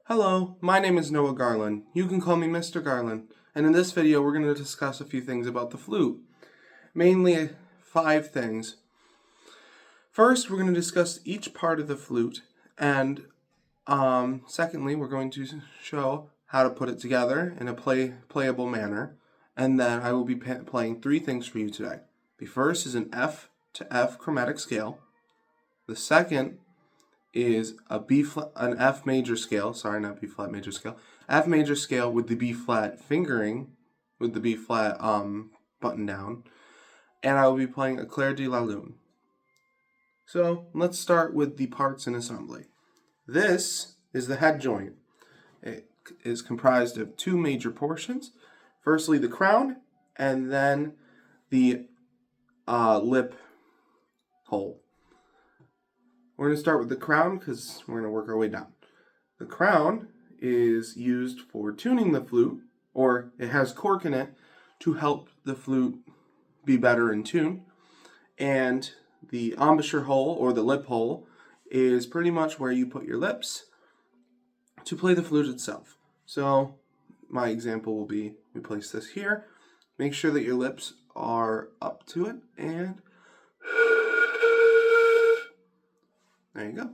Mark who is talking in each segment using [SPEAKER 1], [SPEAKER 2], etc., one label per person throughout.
[SPEAKER 1] Hello, my name is Noah Garland. You can call me Mr. Garland. And in this video, we're going to discuss a few things about the flute. Mainly 5 things. First, we're going to discuss each part of the flute. And secondly, we're going to show how to put it together in a playable manner. And then I will be playing 3 things for you today. The first is an F to F chromatic scale. The second is an F major scale, sorry, not B flat major scale, F major scale with the B flat fingering, with the B flat button down, and I will be playing a Clair de la Lune. So let's start with the parts in assembly. This is the head joint. It is comprised of 2 major portions. Firstly, the crown, and then the lip hole. We're going to start with the crown because we're going to work our way down. The crown is used for tuning the flute, or it has cork in it to help the flute be better in tune. And the embouchure hole, or the lip hole, is pretty much where you put your lips to play the flute itself. So my example will be, we place this here. Make sure that your lips are up to it, and there you go.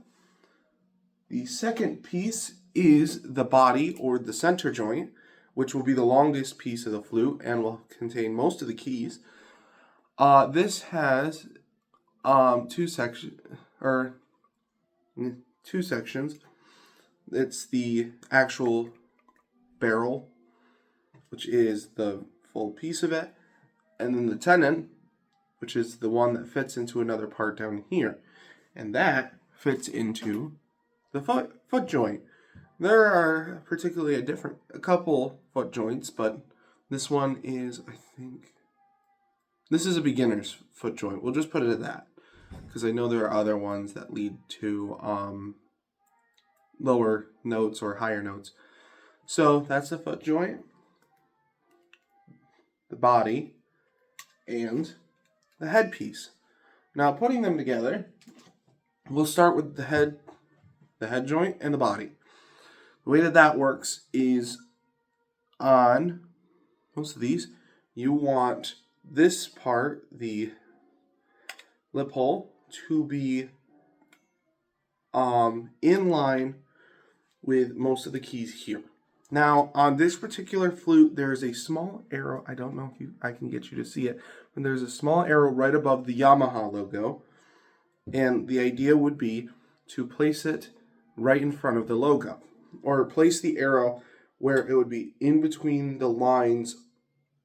[SPEAKER 1] The second piece is the body, or the center joint, which will be the longest piece of the flute and will contain most of the keys. This has 2 sections. It's the actual barrel, which is the full piece of it, and then the tenon, which is the one that fits into another part down here, and that fits into the foot joint. There are particularly a couple foot joints, but this one is, I think, this is a beginner's foot joint. We'll just put it at that, because I know there are other ones that lead to lower notes or higher notes. So that's the foot joint, the body, and the headpiece. Now, putting them together, we'll start with the head joint and the body. The way that works is, on most of these, you want this part, the lip hole, to be in line with most of the keys here. Now, on this particular flute, there is a small arrow. I don't know if I can get you to see it, but there's a small arrow right above the Yamaha logo. And the idea would be to place it right in front of the logo, or place the arrow where it would be in between the lines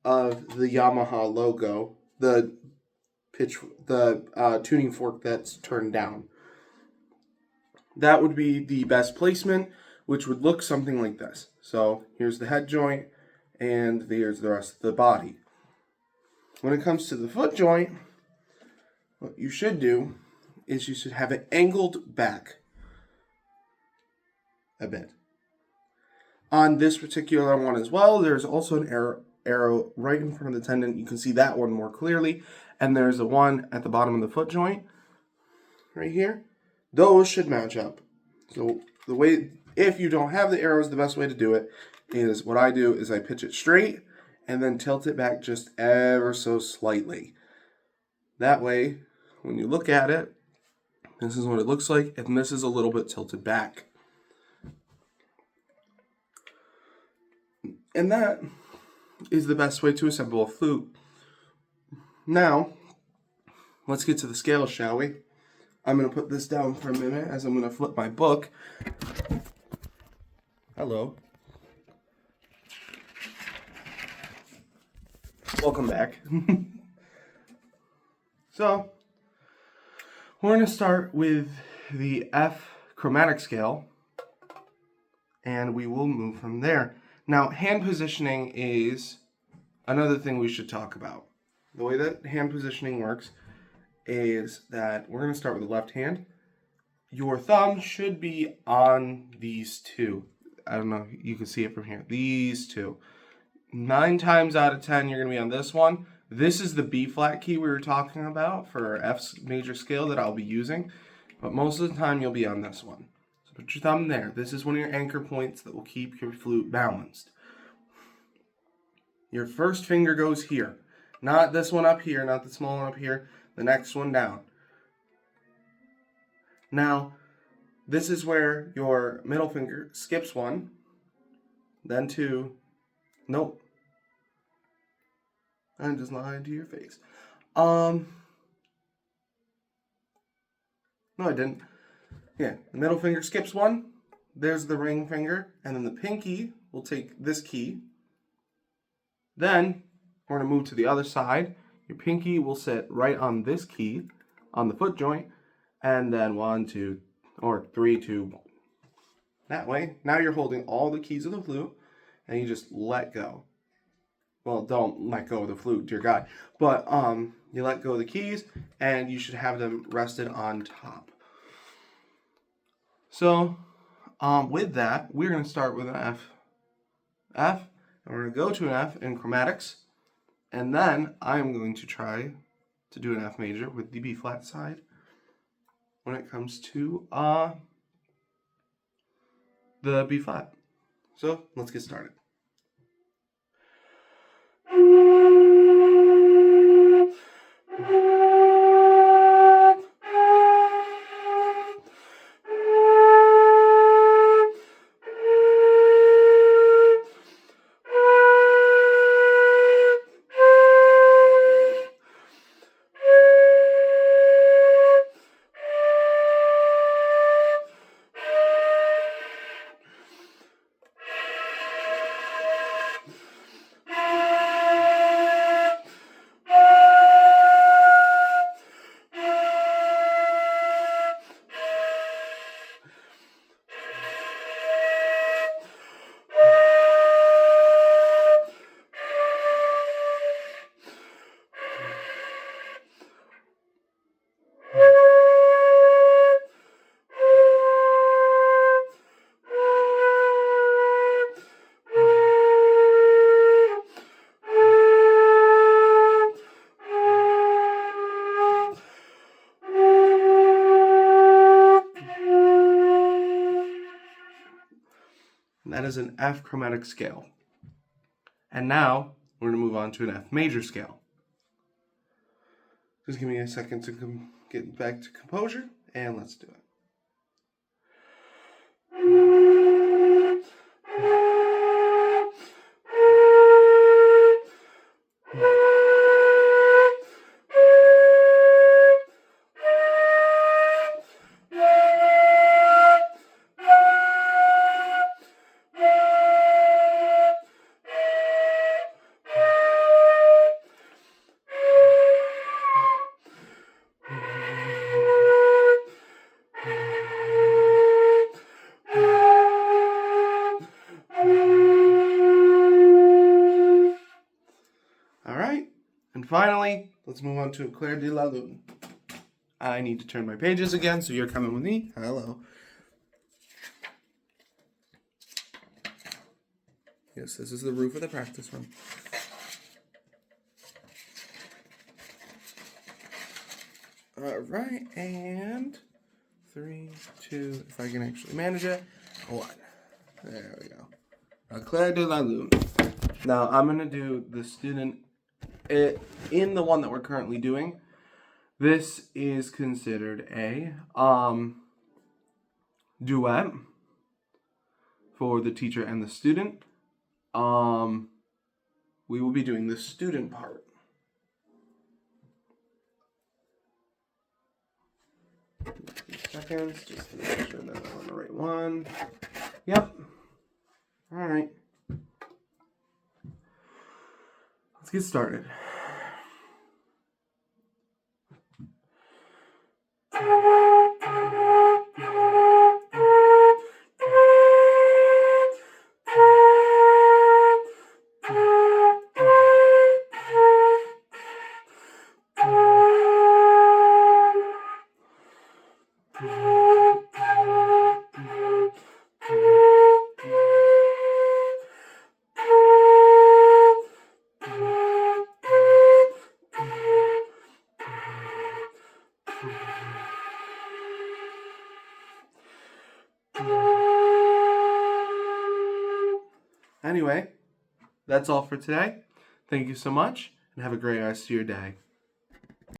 [SPEAKER 1] of the Yamaha logo, the tuning fork that's turned down. That would be the best placement, which would look something like this. So here's the head joint, and here's the rest of the body. When it comes to the foot joint, what you should do is you should have it angled back a bit. On this particular one as well, there's also an arrow right in front of the tendon. You can see that one more clearly. And there's the one at the bottom of the foot joint, right here. Those should match up. So the way, if you don't have the arrows, the best way to do it is, what I do is I pitch it straight and then tilt it back just ever so slightly. That way, when you look at it, this is what it looks like, and this is a little bit tilted back. And that is the best way to assemble a flute. Now, let's get to the scales, shall we? I'm going to put this down for a minute as I'm going to flip my book. Hello. Welcome back. So, we're going to start with the F chromatic scale, and we will move from there. Now, hand positioning is another thing we should talk about. The way that hand positioning works is that we're going to start with the left hand. Your thumb should be on these 2. I don't know if you can see it from here. These 2. 9 times out of 10, you're going to be on this one. This is the B flat key we were talking about for F major scale that I'll be using, but most of the time you'll be on this one. So Put your thumb there. This is one of your anchor points that will keep your flute balanced. Your first finger goes here. Not this one up here, not the small one up here. The next one down. Now, this is where your middle finger skips one, then two. Nope. I just lied to your face. No, I didn't. Yeah, the middle finger skips one. There's the ring finger, and then the pinky will take this key. Then we're going to move to the other side. Your pinky will sit right on this key, on the foot joint, and then 1, 2, or 3, 2, 1. That way, now you're holding all the keys of the flute, and you just let go. Well, don't let go of the flute, dear God. But you let go of the keys, and you should have them rested on top. So, with that, we're going to start with an F. F, and we're going to go to an F in chromatics. And then I'm going to try to do an F major with the B flat side when it comes to the B flat. So let's get started. That is an F chromatic scale. And now we're going to move on to an F major scale. Just give me a second to get back to composure, and let's do it. And finally, let's move on to Clair de la Lune. I need to turn my pages again, so you're coming with me. Hello. Yes, this is the roof of the practice room. All right, and 3, 2, if I can actually manage it, 1. There we go. Clair de la Lune. Now, I'm going to do the student in the one that we're currently doing. This is considered a duet for the teacher and the student. We will be doing the student part. Seconds, just to make sure that I'm on the right one. Yep. All right. Let's get started. Anyway, that's all for today. Thank you so much, and have a great rest of your day.